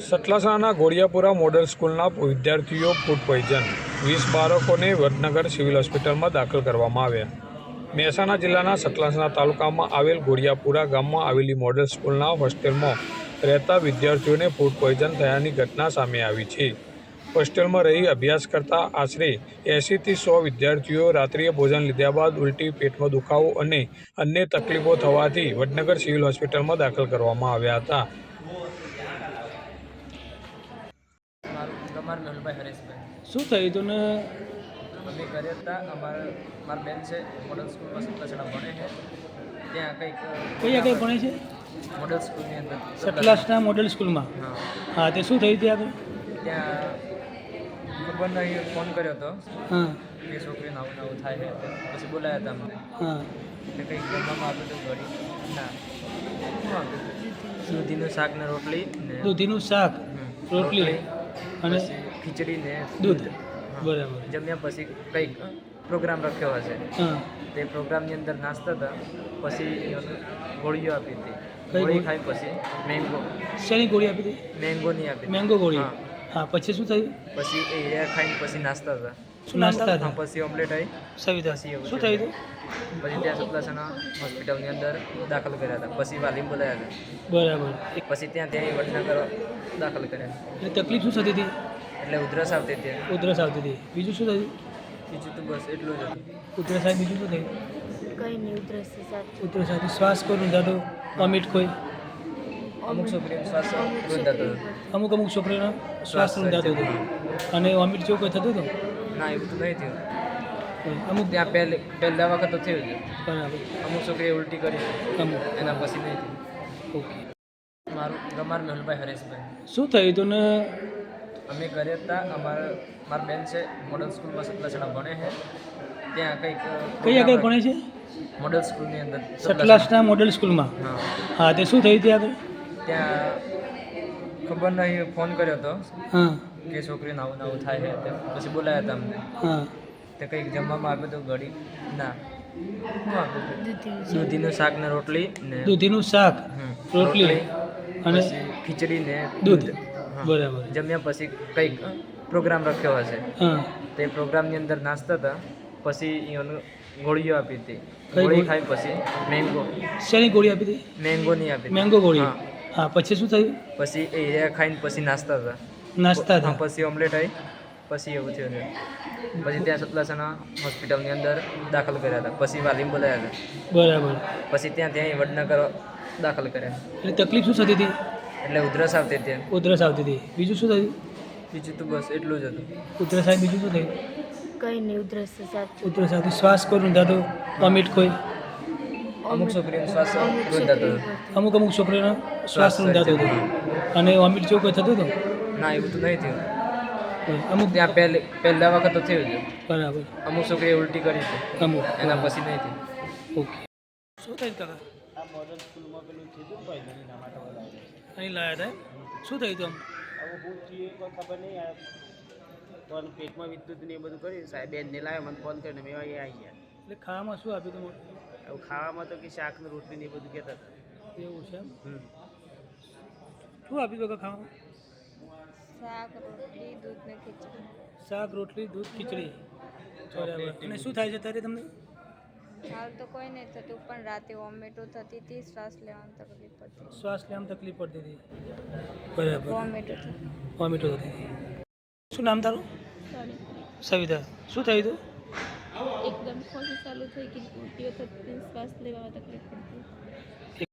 સતલાસણાના ઘોડિયાપુરા model સ્કૂલના વિદ્યાર્થીઓ food poison 20 બાળકોને વડનગર સિવિલ હોસ્પિટલમાં દાખલ કરવામાં આવ્યા. મહેસાણા જિલ્લાના સતલાસણા તાલુકામાં આવેલ ઘોડિયાપુરા ગામમાં આવેલી મોડલ સ્કૂલના હોસ્ટેલમાં રહેતા વિદ્યાર્થીઓને ફૂડ પોઈઝન થયાની ઘટના સામે આવી છે. હોસ્ટેલમાં રહી અભ્યાસ કરતા આશરે 80 થી 100 વિદ્યાર્થીઓ રાત્રિએ ભોજન લીધા બાદ ઉલટી, પેટમાં દુખાવો અને અન્ય તકલીફો થવાથી વડનગર સિવિલ હોસ્પિટલમાં દાખલ કરવામાં આવ્યા હતા. ગમાર મેહુલભાઈ હરેશભાઈ. શું થયું હતું ને? અમે ઘરે હતા. મારા બેન છે મોડલ સ્કૂલમાં સતલાસણા ભણે છે. ત્યાં કંઈક કઈ આગળ ભણે છે? મોડલ સ્કૂલની અંદર સતલાસણા મોડલ સ્કૂલમાં. હા. હા, તે શું થયું ત્યાં આગળ? ત્યાં ખબર નહીં, ફોન કર્યો હતો હા કે છોકરીને આવું આવું થાય છે. પછી બોલાયા હતા અમને. હા એટલે કંઈક જમવામાં આવ્યું હતું ઘડી. ના, શું આવ્યું હતું? દૂધીનું શાક ને રોટલી ને દૂધીનું શાક, રોટલી અને પછી ખીચડી ને દૂધ. હા. બરાબર. જમ્યા પછી કંઈક પ્રોગ્રામ રાખ્યો હશે. હા. તે પ્રોગ્રામની અંદર નાસ્તા હતા. પછી ગોળીઓ આપી હતી. કઈ ગોળી ગોળી? ખાઈ પછી મેંગો શેની ગોળી આપી હતી? મેંગોની આપી હતી. મેંગો ગોળી. હા. હા, પછી શું થયું? પછી એ હીરા ખાઈને પછી નાસ્તા હતા. શું નાસ્તા હા, હતા? પછી ઓમલેટ આવી. સવિતા, પછી એવું શું થયું. થયું હતું? પછી ત્યાં સતલાસણા હોસ્પિટલની અંદર દાખલ કર્યા હતા. પછી વાલીમ બોલાયા હતા. બરાબર. પછી ત્યાં વડનગર દાખલ કર્યા. એટલે તકલીફ શું થતી હતી? એટલે ઉધરસ આવતી હતી. ઉધરસ આવતી હતી. બીજું શું થયું? બીજું તો બસ એટલું જ હતું. ઉધરસ આવી, બીજું શું થયું? કંઈ નહીં, ઉધરસ સાથે ઉધરસ આવતી, શ્વાસ કોઈ જાતો, વોમિટ કોઈ? અમુક છોકરીનો શ્વાસ રૂંધાતો હતો. અમુક છોકરીનો શ્વાસ રૂંધાતો હતો અને વોમિટ જેવું કોઈ થતું હતું? ના, એવું તો નહીં થયું. અમુક ત્યાં પહેલા વખત તો થયું છે. બરાબર. અમુક છોકરીએ ઉલટી કરી અમુક. એના પછી નહીં થયું. ઓકે. મારું ગમાર મેહુલભાઈ હરેશભાઈ. શું થયું હતું ને? અમે ઘરે હતા. મારા બેન છે મોડલ સ્કૂલમાં સતલાસણા ભણે છે. ત્યાં કંઈક કઈ આગળ ભણે છે? મોડલ સ્કૂલની અંદર સતલાસણા મોડલ સ્કૂલમાં. હા. હા, તે શું થયું ત્યાં આગળ? ત્યાં ખબર નહીં, ફોન કર્યો હતો હા કે છોકરીને આવું આવું થાય છે. તે પછી બોલાયા હતા અમને. હા. તે કંઈક જમવામાં આવ્યું હતું ઘડી. ના, શું આવ્યું હતું? દૂધી દૂધીનું શાક ને રોટલી ને દૂધીનું શાક, રોટલી અને પછી ખીચડી ને દૂધ. હા. બરાબર. જમ્યા પછી કંઈક પ્રોગ્રામ રાખ્યો હશે. હા. તે પ્રોગ્રામની અંદર નાસ્તા હતા. પછી ગોળીઓ આપી હતી. કઈ ગોળી ગોળી? ખાઈ પછી મેંગો શેની ગોળી આપી હતી? મેંગોની આપી હતી. મેંગો ગોળી. હા. હા, પછી શું થયું? પછી એ હીરા ખાઈને પછી નાસ્તા હતા. નાસ્તા હા, હતા. પછી ઓમલેટ આવી. પછી એવું થયું છે. પછી ત્યાં સતલાસણા હોસ્પિટલની અંદર દાખલ કર્યા હતા. પછી વાલીમ બોલાયા હતા. બરાબર. પછી ત્યાં વડનગર દાખલ કર્યા. એટલે તકલીફ શું થતી હતી? એટલે ઉધરસ આવતી હતી. ઉધરસ આવતી હતી. બીજું શું થયું? બીજું તો બસ એટલું જ હતું. ઉધરસ આવી, બીજું શું થયું? કંઈ નહીં, ઉધરસ સાથે ઉધરસ આવતી, શ્વાસ કોઈ રૂંધાતો, વોમિટ કોઈ? અમુક છોકરીનો શ્વાસ રૂંધાતો હતો. અમુક છોકરીનો શ્વાસ રૂંધાતો હતો અને વોમિટ જેવું કોઈ થતું હતું? ના, એવું તો નહીં થયું. અમુક. ત્યાં પહેલા વખત તો થયું છે. બરાબર. અમુક છોકરીએ ઉલટી કરી છે. અમુક. એના પછી નહીં થયું. ઓકે. શું થયું કાકા? આ મોડલ સ્કૂલમાં પેલું થયું ભાઈ એના માટે બોલાવ્યા. અહીં લાયા હતા એમ? શું થયું હતું આમ? હવે હું થયું કોઈ ખબર નહીં. આ પણ પેટમાં વિદ્યુત ને એ બધું કર્યું. સાહેબ બેનને લાવ્યો, મને ફોન કરીને મેં અહીંયા આવી ગયા. એટલે ખાવામાં શું આપ્યું હતું? હવે ખાવામાં તો કે શાક ને રોટલી ને એ બધું કહેતા હતા. એવું છે એમ? હમ. શું આપ્યું હતું ખાવામાં? શાક, રોટલી, દૂધ ને ખીચડી. શાક, રોટલી, દૂધ, ખીચડી. બરાબર. અને શું થાય છે અત્યારે તમને? હાલ તો કોઈ નહીં થતું, પણ રાતે વોમિટો થતી હતી, શ્વાસ લેવામાં તકલીફ પડતી. શ્વાસ લેવામાં તકલીફ પડતી હતી. બરાબર. વોમિટો થતી. વોમિટો થતી હતી. શું નામ તારું? સોરી, સવિતા. શું થયું હતું? એકદમ ખોટી ચાલુ થઈ ગઈ, ઉલટીઓ થતી, શ્વાસ લેવામાં તકલીફ પડતી.